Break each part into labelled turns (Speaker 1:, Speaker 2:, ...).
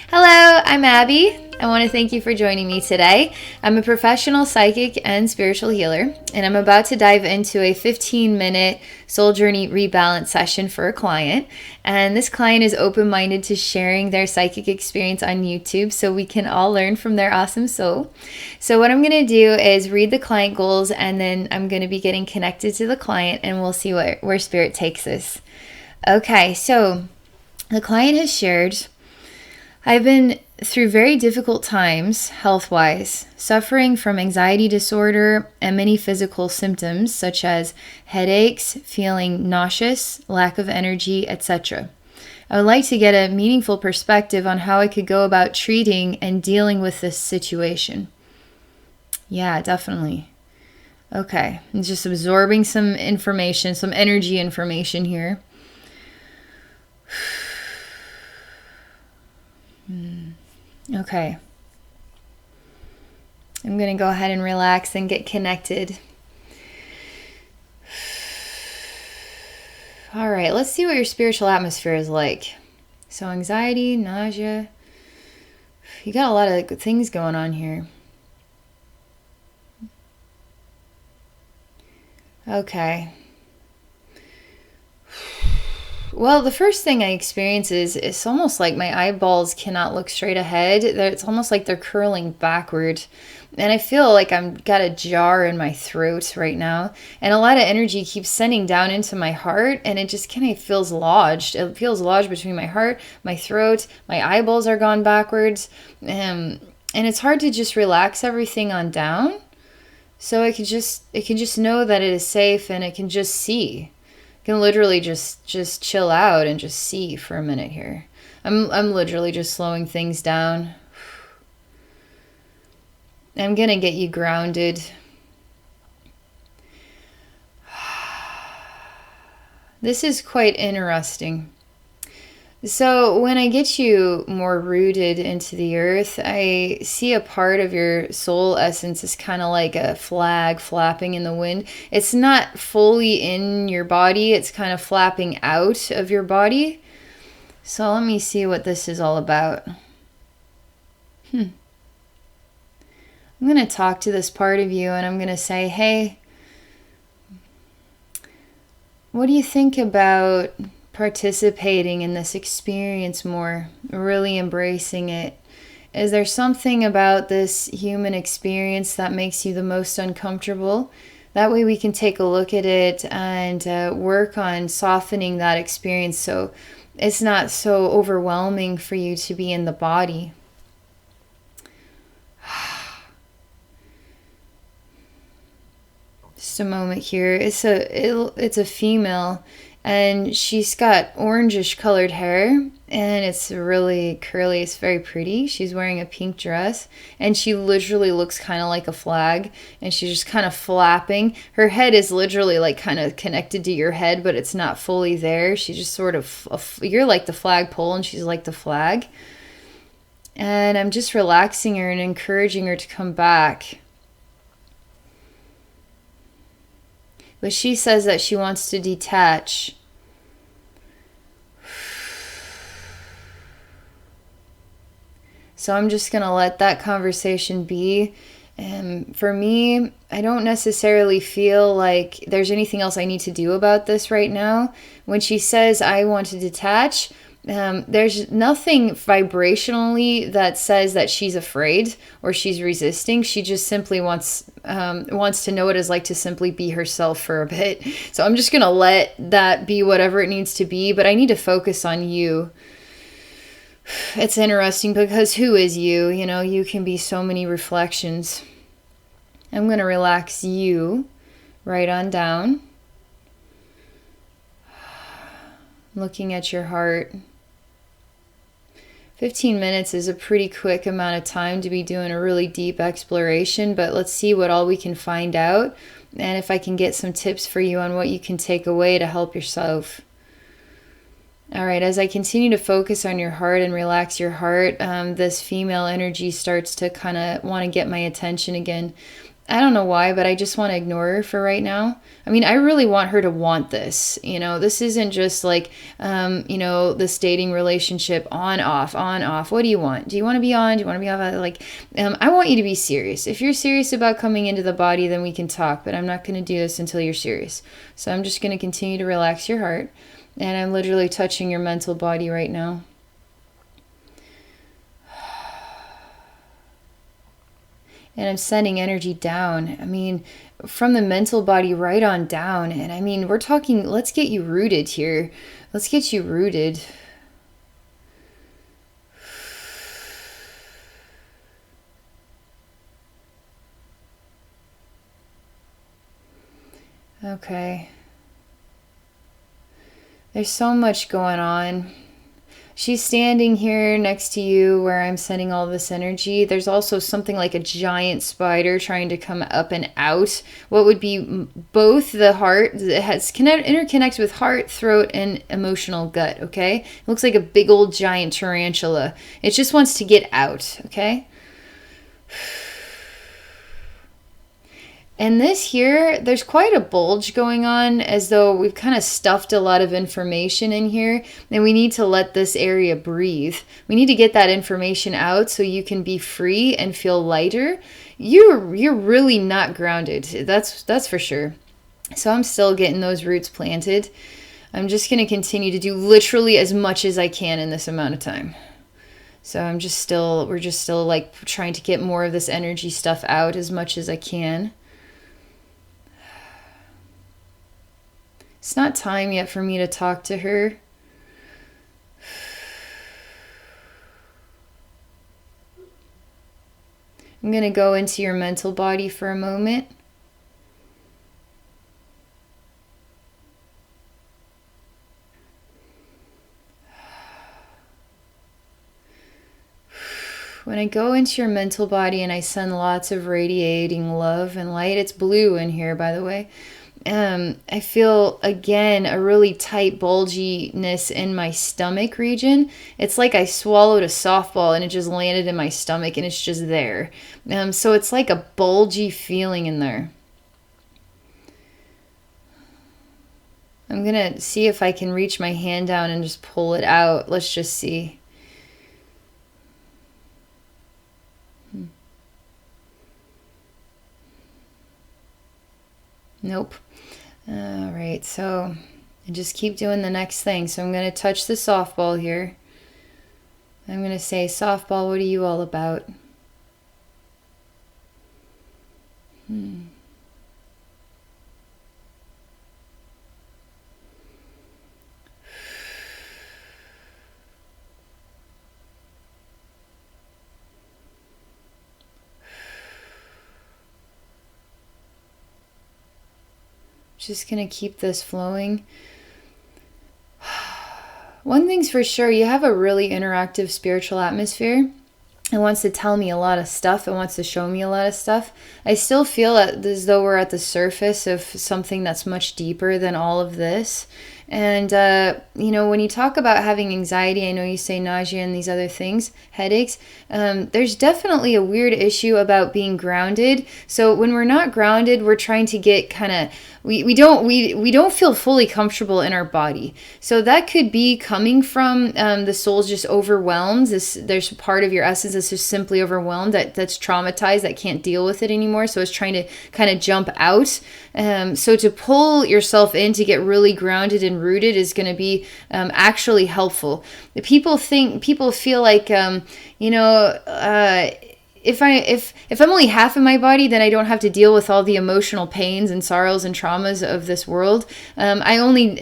Speaker 1: Hello, I'm Abby. I want to thank you for joining me today. I'm a professional psychic and spiritual healer, and I'm about to dive into a 15-minute soul journey rebalance session for a client. And this client is open-minded to sharing their psychic experience on YouTube so we can all learn from their awesome soul. So what I'm going to do is read the client goals, and then I'm going to be getting connected to the client, and we'll see where Spirit takes us. Okay, so the client has shared, I've been through very difficult times health-wise, suffering from anxiety disorder and many physical symptoms such as headaches, feeling nauseous, lack of energy, etc. I would like to get a meaningful perspective on how I could go about treating and dealing with this situation. Yeah, definitely. Okay, I'm just absorbing some information, some energy information here. Okay. I'm going to go ahead and relax and get connected. All right, let's see what your spiritual atmosphere is like. So anxiety, nausea. You got a lot of good things going on here. Okay. Well, the first thing I experience is it's almost like my eyeballs cannot look straight ahead. It's almost like they're curling backward. And I feel like I've got a jar in my throat right now. And a lot of energy keeps sending down into my heart. And it just kind of feels lodged. It feels lodged between my heart, my throat. My eyeballs are gone backwards. And it's hard to just relax everything on down. So it can just know that it is safe, and it can just see. Can literally just chill out and just see for a minute here. I'm literally just slowing things down. I'm gonna get you grounded. This is quite interesting. So when I get you more rooted into the earth, I see a part of your soul essence is kind of like a flag flapping in the wind. It's not fully in your body. It's kind of flapping out of your body. So let me see what this is all about. I'm going to talk to this part of you, and I'm going to say, hey, what do you think about participating in this experience more, really embracing it? Is there something about this human experience that makes you the most uncomfortable? That way we can take a look at it and work on softening that experience so it's not so overwhelming for you to be in the body. Just a moment here. It's a female. And she's got orangish colored hair, and it's really curly. It's very pretty. She's wearing a pink dress, and she literally looks kind of like a flag, and she's just kind of flapping. Her head is literally like kind of connected to your head, but it's not fully there. She's just sort of, you're like the flagpole, and she's like the flag. And I'm just relaxing her and encouraging her to come back. But she says that she wants to detach. So I'm just going to let that conversation be. And for me, I don't necessarily feel like there's anything else I need to do about this right now. When she says I want to detach, there's nothing vibrationally that says that she's afraid or she's resisting. She just simply wants to know what it's like to simply be herself for a bit. So I'm just going to let that be whatever it needs to be, but I need to focus on you. It's interesting because who is you? You know, you can be so many reflections. I'm going to relax you right on down. Looking at your heart. 15 minutes is a pretty quick amount of time to be doing a really deep exploration, but let's see what all we can find out and if I can get some tips for you on what you can take away to help yourself. All right, as I continue to focus on your heart and relax your heart, this female energy starts to kind of want to get my attention again. I don't know why, but I just want to ignore her for right now. I mean, I really want her to want this. This isn't just like, this dating relationship on, off, on, off. What do you want? Do you want to be on? Do you want to be off? I want you to be serious. If you're serious about coming into the body, then we can talk, but I'm not going to do this until you're serious. So I'm just going to continue to relax your heart. And I'm literally touching your mental body right now. And I'm sending energy down. I mean, from the mental body right on down. And I mean, we're talking, let's get you rooted here. Let's get you rooted. Okay. There's so much going on. She's standing here next to you where I'm sending all this energy. There's also something like a giant spider trying to come up and out. What would be both the heart, it has interconnects with heart, throat, and emotional gut, okay? It looks like a big old giant tarantula. It just wants to get out, okay? And this here, there's quite a bulge going on, as though we've kind of stuffed a lot of information in here, and we need to let this area breathe. We need to get that information out so you can be free and feel lighter. You're really not grounded. That's for sure. So I'm still getting those roots planted. I'm just going to continue to do literally as much as I can in this amount of time. So we're just still like trying to get more of this energy stuff out as much as I can. It's not time yet for me to talk to her. I'm going to go into your mental body for a moment. When I go into your mental body and I send lots of radiating love and light, it's blue in here, by the way. I feel, again, a really tight bulginess in my stomach region. It's like I swallowed a softball and it just landed in my stomach and it's just there. So it's like a bulgy feeling in there. I'm going to see if I can reach my hand down and just pull it out. Let's just see. Nope. All right, so just keep doing the next thing. So I'm going to touch the softball here. I'm going to say, softball, what are you all about? Just going to keep this flowing. One thing's for sure, you have a really interactive spiritual atmosphere. It wants to tell me a lot of stuff. It wants to show me a lot of stuff. I still feel as though we're at the surface of something that's much deeper than all of this. And, when you talk about having anxiety, I know you say nausea and these other things, headaches, there's definitely a weird issue about being grounded. So when we're not grounded, we're trying to get kind of, we don't feel fully comfortable in our body. So that could be coming from the soul's just overwhelmed. There's a part of your essence that's just simply overwhelmed, that's traumatized, that can't deal with it anymore. So it's trying to kind of jump out. So to pull yourself in to get really grounded and rooted is going to be actually helpful. People feel like if I'm only half of my body, then I don't have to deal with all the emotional pains and sorrows and traumas of this world. I only,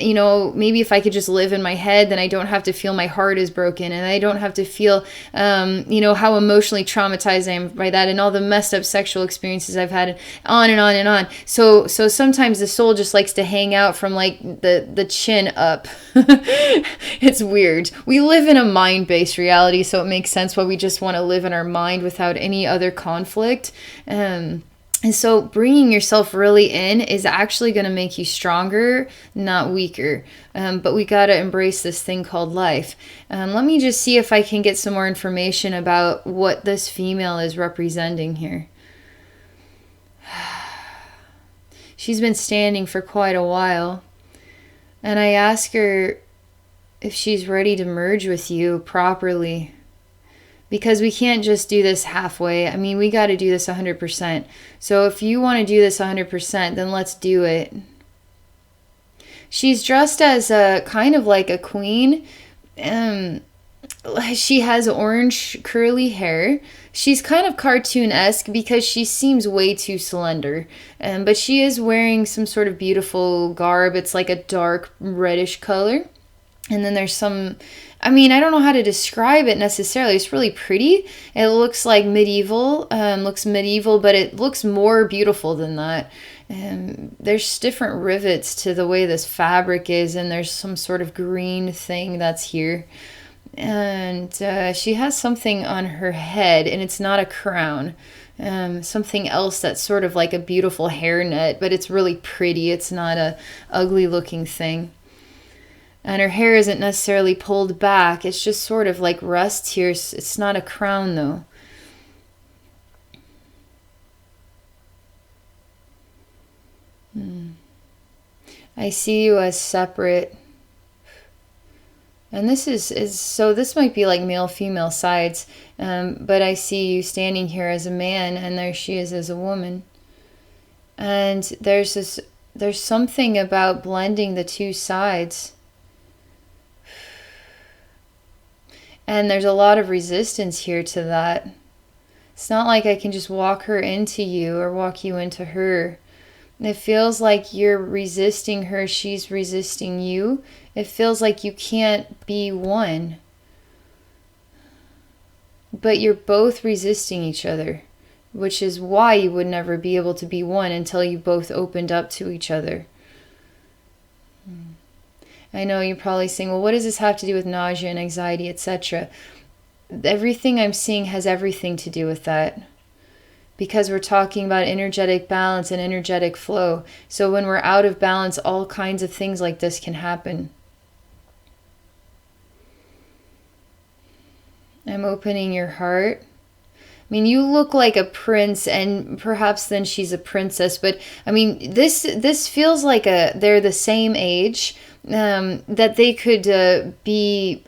Speaker 1: maybe if I could just live in my head, then I don't have to feel my heart is broken, and I don't have to feel, how emotionally traumatized I am by that, and all the messed up sexual experiences I've had, and on and on and on. So sometimes the soul just likes to hang out from like the chin up. It's weird. We live in a mind-based reality, so it makes sense why we just want to live in our mind without any other conflict. And so bringing yourself really in is actually going to make you stronger, not weaker. But we got to embrace this thing called life. Let me just see if I can get some more information about what this female is representing here. She's been standing for quite a while. And I ask her if she's ready to merge with you properly. Because we can't just do this halfway. I mean, we got to do this 100%. So if you want to do this 100%, then let's do it. She's dressed as a kind of like a queen. She has orange curly hair. She's kind of cartoon-esque because she seems way too slender. But she is wearing some sort of beautiful garb. It's like a dark reddish color. And then there's some, I mean, I don't know how to describe it necessarily. It's really pretty. It looks like medieval, but it looks more beautiful than that. There's different rivets to the way this fabric is, and there's some sort of green thing that's here. And she has something on her head, and it's not a crown. Something else that's sort of like a beautiful hairnet, but it's really pretty. It's not a ugly looking thing. And her hair isn't necessarily pulled back. It's just sort of like rests here. It's not a crown, though. I see you as separate. And this is so this might be like male-female sides. But I see you standing here as a man, and there she is as a woman. And there's something about blending the two sides. And there's a lot of resistance here to that. It's not like I can just walk her into you or walk you into her. It feels like you're resisting her, she's resisting you. It feels like you can't be one. But you're both resisting each other, which is why you would never be able to be one until you both opened up to each other. I know you're probably saying, well, what does this have to do with nausea and anxiety, etc.? Everything I'm seeing has everything to do with that. Because we're talking about energetic balance and energetic flow. So when we're out of balance, all kinds of things like this can happen. I'm opening your heart. I mean, you look like a prince, and perhaps then she's a princess. But I mean, this feels like they're the same age. That they could be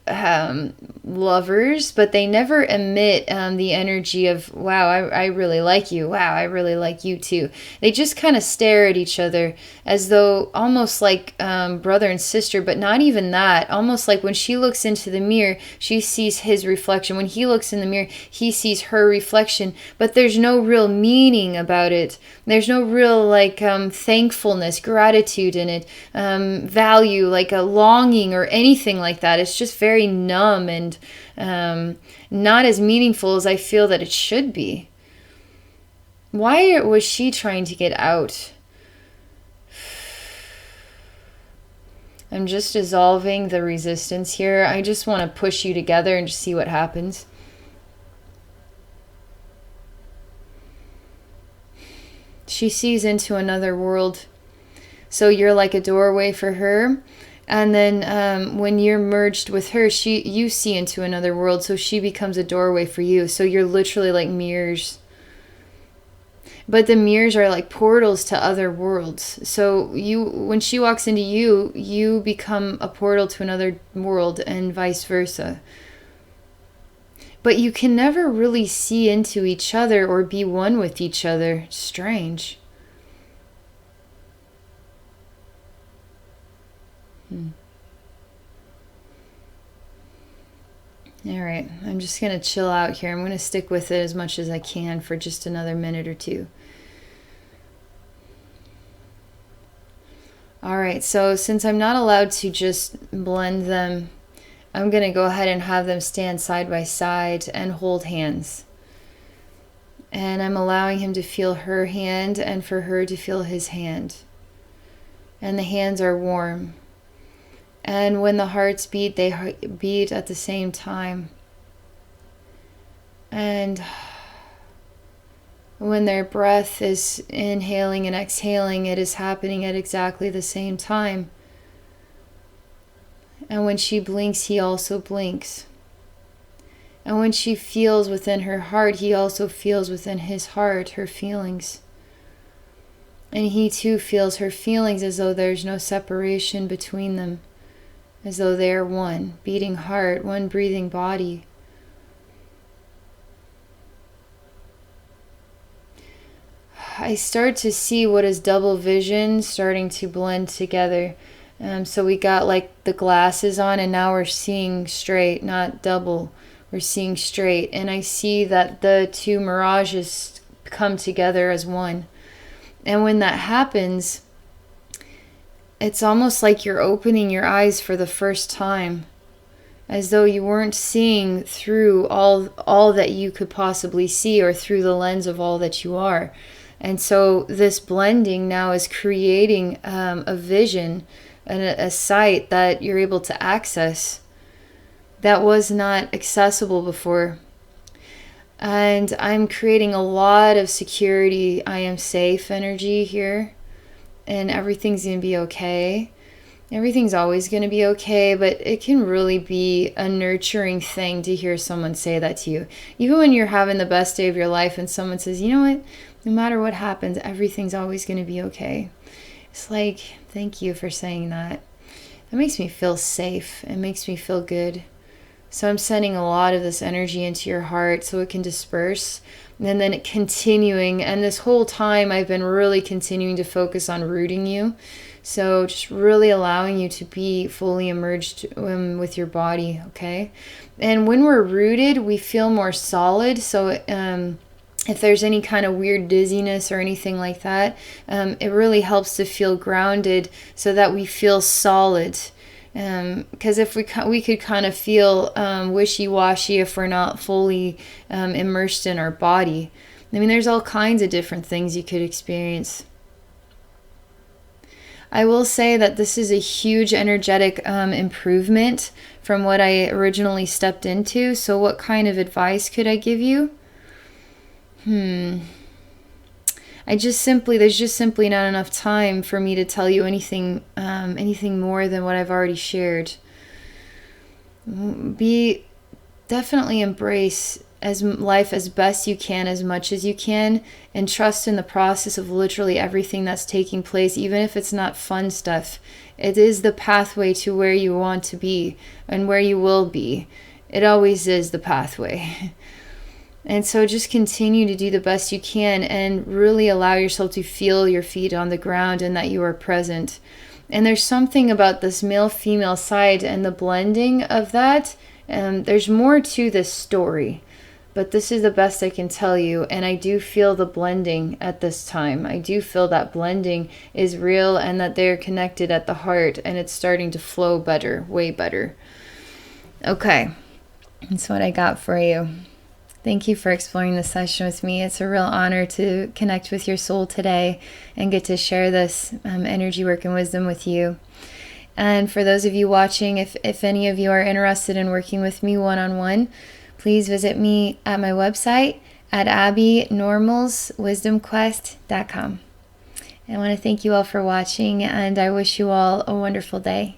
Speaker 1: lovers, but they never emit the energy of, wow, I really like you. Wow, I really like you too. They just kind of stare at each other as though almost like brother and sister, but not even that. Almost like when she looks into the mirror, she sees his reflection. When he looks in the mirror, he sees her reflection, but there's no real meaning about it. There's no real like thankfulness, gratitude in it, value, like a longing or anything like that. It's just very numb and not as meaningful as I feel that it should be. Why was she trying to get out? I'm just dissolving the resistance here. I just want to push you together and just see what happens. She sees into another world. So you're like a doorway for her. And then when you're merged with her, you see into another world. So she becomes a doorway for you. So you're literally like mirrors. But the mirrors are like portals to other worlds. So when she walks into you, you become a portal to another world and vice versa. But you can never really see into each other or be one with each other. Strange. All right, I'm just going to chill out here. I'm going to stick with it as much as I can for just another minute or two. All right, so since I'm not allowed to just blend them, I'm going to go ahead and have them stand side by side and hold hands. And I'm allowing him to feel her hand and for her to feel his hand. And the hands are warm. And when the hearts beat, they beat at the same time. And when their breath is inhaling and exhaling, it is happening at exactly the same time. And when she blinks, he also blinks. And when she feels within her heart, he also feels within his heart her feelings. And he too feels her feelings as though there's no separation between them, as though they are one beating heart, one breathing body. I start to see what is double vision starting to blend together. So we got like the glasses on, and now we're seeing straight, not double. We're seeing straight. And I see that the two mirages come together as one. And when that happens, it's almost like you're opening your eyes for the first time, as though you weren't seeing through all that you could possibly see, or through the lens of all that you are. And so this blending now is creating a vision and a sight that you're able to access that was not accessible before. And I'm creating a lot of security. I am safe energy here, and everything's going to be okay. Everything's always going to be okay, but it can really be a nurturing thing to hear someone say that to you. Even when you're having the best day of your life and someone says, you know what, no matter what happens, everything's always going to be okay. It's like, thank you for saying that. That makes me feel safe. It makes me feel good. So I'm sending a lot of this energy into your heart so it can disperse. And then it continuing. And this whole time I've been really continuing to focus on rooting you. So just really allowing you to be fully immersed with your body, okay? And when we're rooted, we feel more solid. So if there's any kind of weird dizziness or anything like that, it really helps to feel grounded so that we feel solid. Because if we could kind of feel wishy-washy if we're not fully immersed in our body. I mean, there's all kinds of different things you could experience. I will say that this is a huge energetic improvement from what I originally stepped into. So what kind of advice could I give you? There's just simply not enough time for me to tell you anything more than what I've already shared. Definitely embrace life as best you can, as much as you can, and trust in the process of literally everything that's taking place, even if it's not fun stuff. It is the pathway to where you want to be and where you will be. It always is the pathway. And so just continue to do the best you can and really allow yourself to feel your feet on the ground and that you are present. And there's something about this male-female side and the blending of that. There's more to this story, but this is the best I can tell you. And I do feel the blending at this time. I do feel that blending is real and that they're connected at the heart, and it's starting to flow better, way better. Okay, that's what I got for you. Thank you for exploring this session with me. It's a real honor to connect with your soul today and get to share this energy work and wisdom with you. And for those of you watching, if any of you are interested in working with me one-on-one, please visit me at my website at abbeynormalswisdomquest.com. I want to thank you all for watching, and I wish you all a wonderful day.